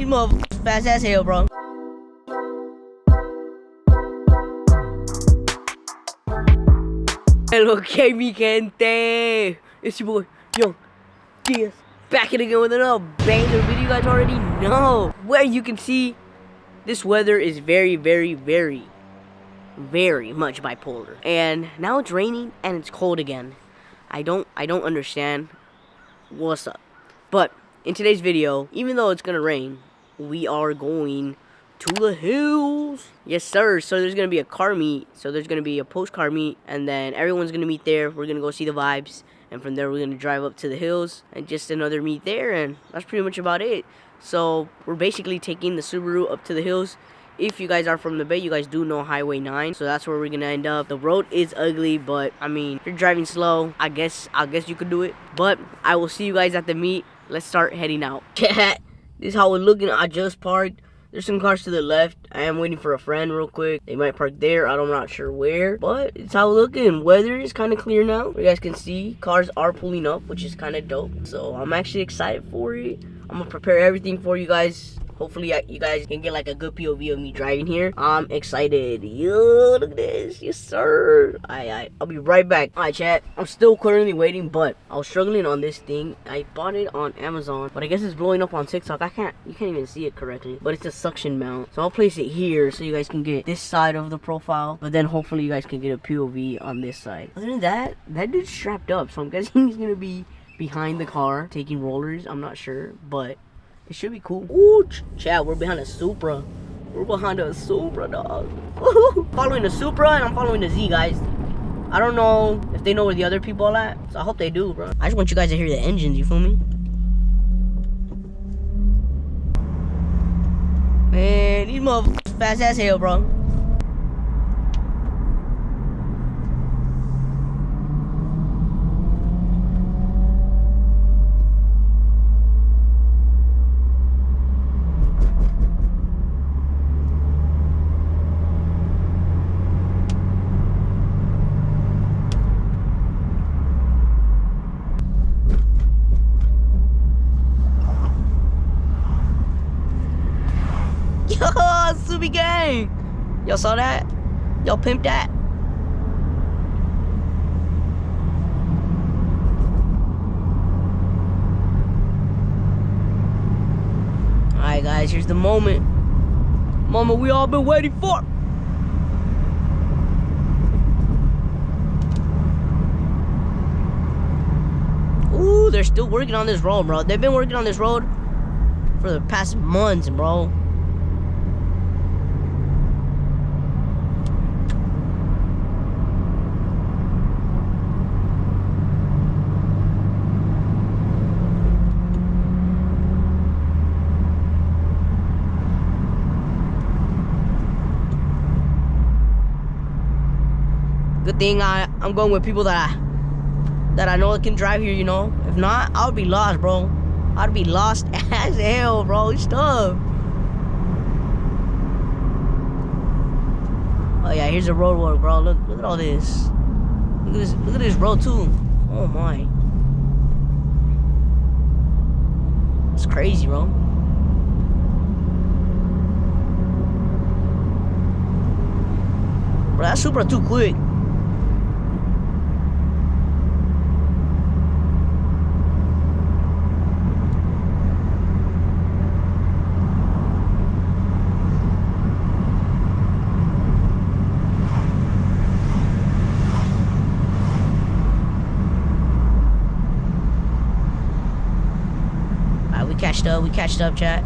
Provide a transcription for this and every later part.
these motherfuckers fast as hell, bro. Hello, que mi gente. It's your boy, Young Diaz, back in again with another banger video. You guys already know. Where you can see, this weather is very much bipolar. And now it's raining and it's cold again. I don't understand what's up. But in today's video, even though it's gonna rain, we are going to the hills. Yes, sir. So there's gonna be a car meet. So there's gonna be a post-car meet, and then everyone's gonna meet there. We're gonna go see the vibes, and from there we're gonna drive up to the hills and just another meet there, and that's pretty much about it. So we're basically taking the Subaru up to the hills. If you guys are from the Bay, you guys do know Highway 9, so that's where we're gonna end up. The road is ugly, but I mean, if you're driving slow, I guess you could do it. But I will see you guys at the meet. Let's start heading out. This is how we're looking. I just parked. There's some cars to the left. I am waiting for a friend real quick. They might park there. I'm not sure where, but it's how we're looking. Weather is kind of clear now. You guys can see cars are pulling up, which is kind of dope. So I'm actually excited for it. I'm gonna prepare everything for you guys. Hopefully you guys can get like a good POV of me driving here. I'm excited. Yo, look at this. Yes, sir. I'll be right back. Alright, chat. I'm still currently waiting, but I was struggling on this thing. I bought it on Amazon, but I guess it's blowing up on TikTok. You can't even see it correctly, but it's a suction mount. So I'll place it here so you guys can get this side of the profile, but then hopefully you guys can get a POV on this side. Other than that, that dude's strapped up, so I'm guessing he's gonna be behind the car taking rollers. I'm not sure, but it should be cool. Ooh, chat, we're behind a Supra. We're behind a Supra, dog. Following the Supra, and I'm following the Z, guys. I don't know if they know where the other people are at, so I hope they do, bro. I just want you guys to hear the engines, you feel me? Man, these motherfuckers fast as hell, bro. Yo, Subi gang! Y'all saw that? Y'all pimped that? Alright guys, here's the moment. Moment we all been waiting for. Ooh, they're still working on this road, bro. They've been working on this road for the past months, bro. Good thing I'm going with people that I know can drive here, you know. If not, I would be lost, bro. I'd be lost as hell, bro. It's tough. Oh yeah, here's the road work, bro. Look at all this. Look at this road too. Oh my. It's crazy, bro. Bro, that's super too quick. We catched up, chat.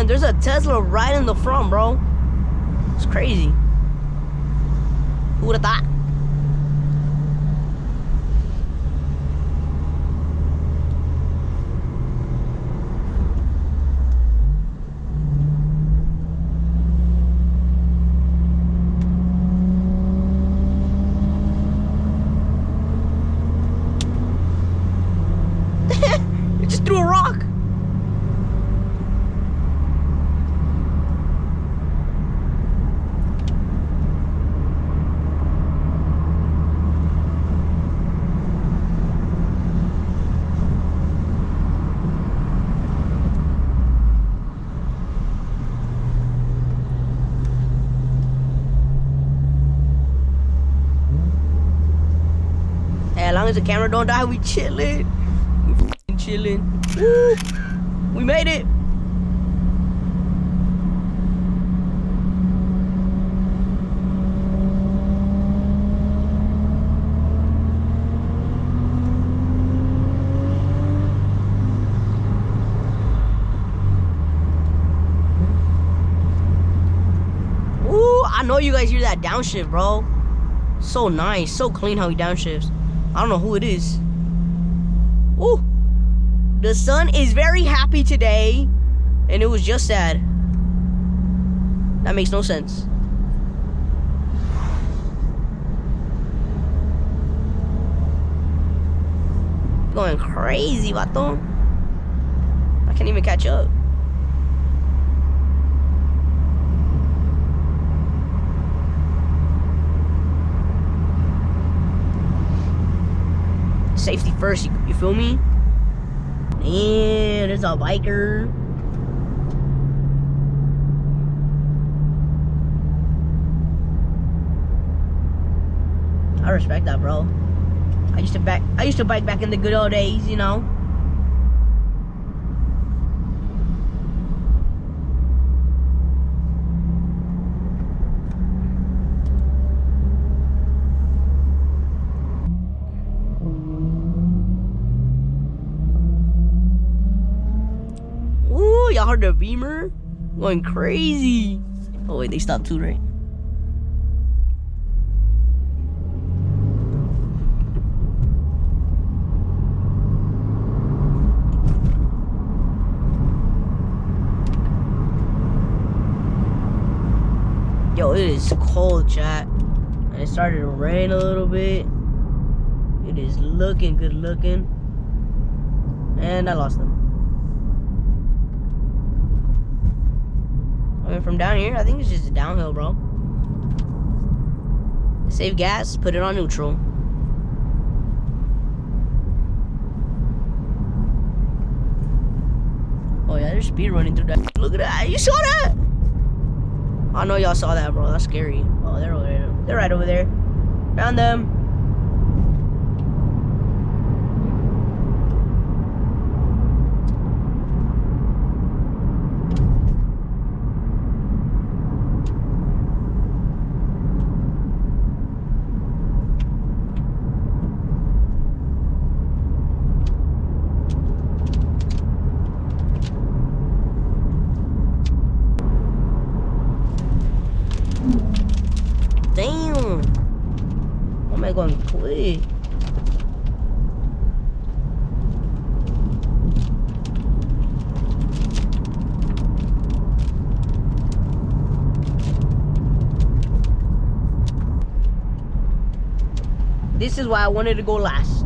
There's a Tesla right in the front, bro. It's crazy. Who would have thought? long as the camera don't die, we chilling. We chilling. Woo! We made it. I know you guys hear that downshift, bro. So nice, so clean how he downshifts. I don't know who it is. Ooh, the sun is very happy today, and it was just sad. That makes no sense. Going crazy, vato. I can't even catch up. Safety first, you feel me? Man, there's a biker. I respect that, bro. I used to bike back in the good old days, you know. Y'all heard the Beamer? Going crazy. Oh wait, they stopped too, right? Yo, it is cold, chat. And it started to rain a little bit. It is looking good looking. And I lost them. I mean, from down here, I think it's just a downhill, bro. Save gas, put it on neutral. Oh yeah, there's speed running through that. Look at that, you saw that? I know y'all saw that, bro, that's scary. Oh, they're over there. They're right over there. Found them. Damn! Oh my god, quick. This is why I wanted to go last.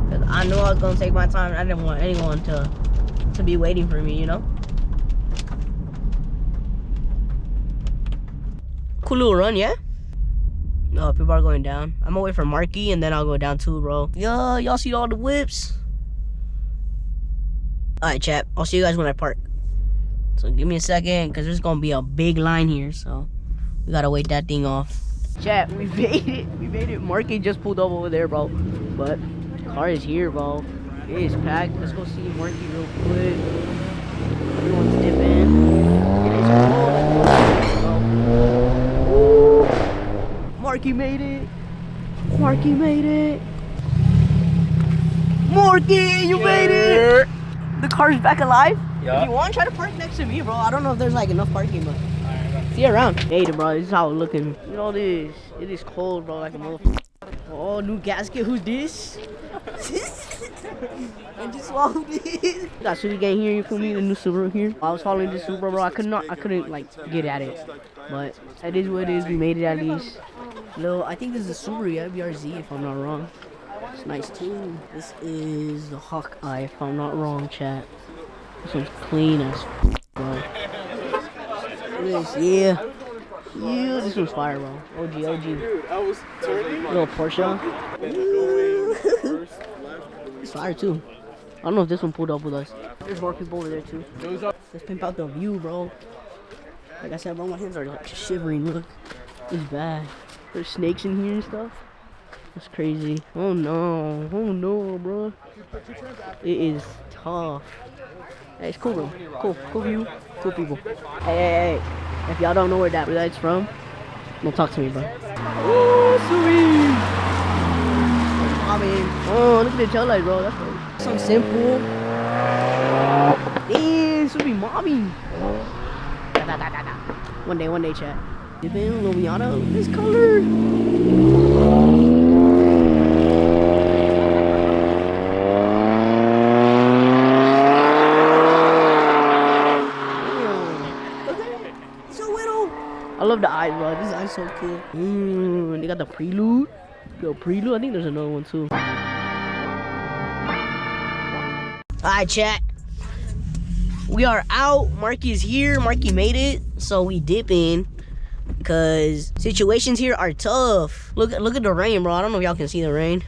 Because I knew I was gonna take my time and I didn't want anyone to be waiting for me, you know? Cool little run, yeah? No, people are going down. I'm gonna wait for Marky and then I'll go down too, bro. Yo, y'all see all the whips? Alright, chat. I'll see you guys when I park. So give me a second, because there's gonna be a big line here, so we gotta wait that thing off. Chat, we made it. We made it. Marky just pulled up over there, bro. But the car is here, bro. It is packed. Let's go see Marky real quick. Everyone's dipping. It is cold. Woo! Marky made it. Marky made it. Marky, you made it. The car's back alive. Yeah. If you want, try to park next to me, bro. I don't know if there's like enough parking, but see you around. Hey, bro, this is how it's looking. You know this. It is cold, bro, like a motherfucker. Oh, new gasket. Who's this? And just swap this. Got Subaru gang here. You feel me? The new Subaru here. I was following this Subaru, bro. I couldn't like get at it, but it is what it is. We made it at least. Little, I think this is a Subaru, yeah, BRZ, if I'm not wrong. It's nice too. This is the Hawkeye, if I'm not wrong, chat. This one's clean as bro. Look at this, yeah. Yeah, this one's fire, bro. OG. Dude, I was turning. Little Porsche. It's fire too. I don't know if this one pulled up with us. There's more people over there too. Let's pimp out the view, bro. Like I said, bro, my hands are like shivering. Look, it's bad. There's snakes in here and stuff. That's crazy. Oh no. Oh no, bro. It is tough. Hey, it's cool, bro. Cool view. Cool people. Hey. If y'all don't know where that's from, don't talk to me, bro. Oh, sweet. Oh, look at the tail light, bro. That's right. So simple. Damn, should be mobbing. One day, chat. Dipping, Loviano, this color. I love the eyes, bro. This eye's so cool. They got the prelude. Yo, prelude. I think there's another one too. Alright, chat. We are out. Marky is here. Marky made it. So we dip in. Because situations here are tough. Look at the rain, bro. I don't know if y'all can see the rain.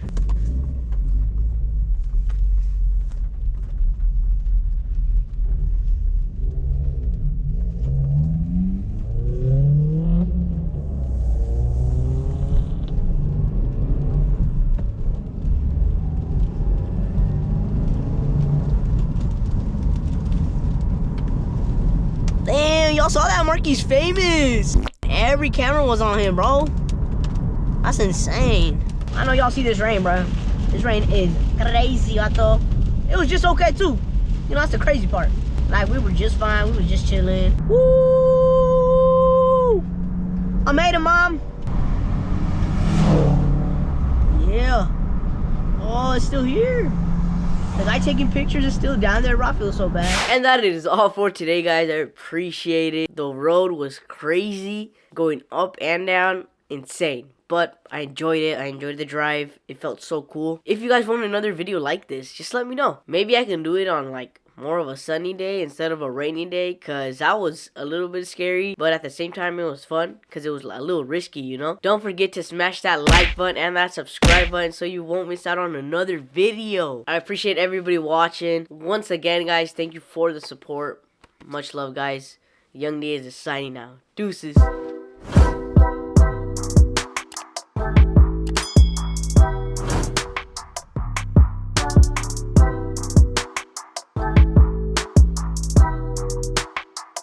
Damn, y'all saw that? Marky's famous. Every camera was on him, bro. That's insane. I know y'all see this rain, bro. This rain is crazy, vato. It was just okay, too. You know, that's the crazy part. Like, we were just fine. We were just chilling. Woo! I made it, Mom. Yeah. Oh, it's still here. The guy taking pictures is still down there. I feel so bad. And that is all for today, guys. I appreciate it. The road was crazy. Going up and down. Insane. But I enjoyed it. I enjoyed the drive. It felt so cool. If you guys want another video like this, just let me know. Maybe I can do it on like more of a sunny day instead of a rainy day, because that was a little bit scary, but at the same time it was fun because it was a little risky, you know. Don't forget to smash that like button and that subscribe button so you won't miss out on another video. I appreciate everybody watching. Once again, guys, thank you for the support. Much love, guys. Young Diaz is signing out. Deuces.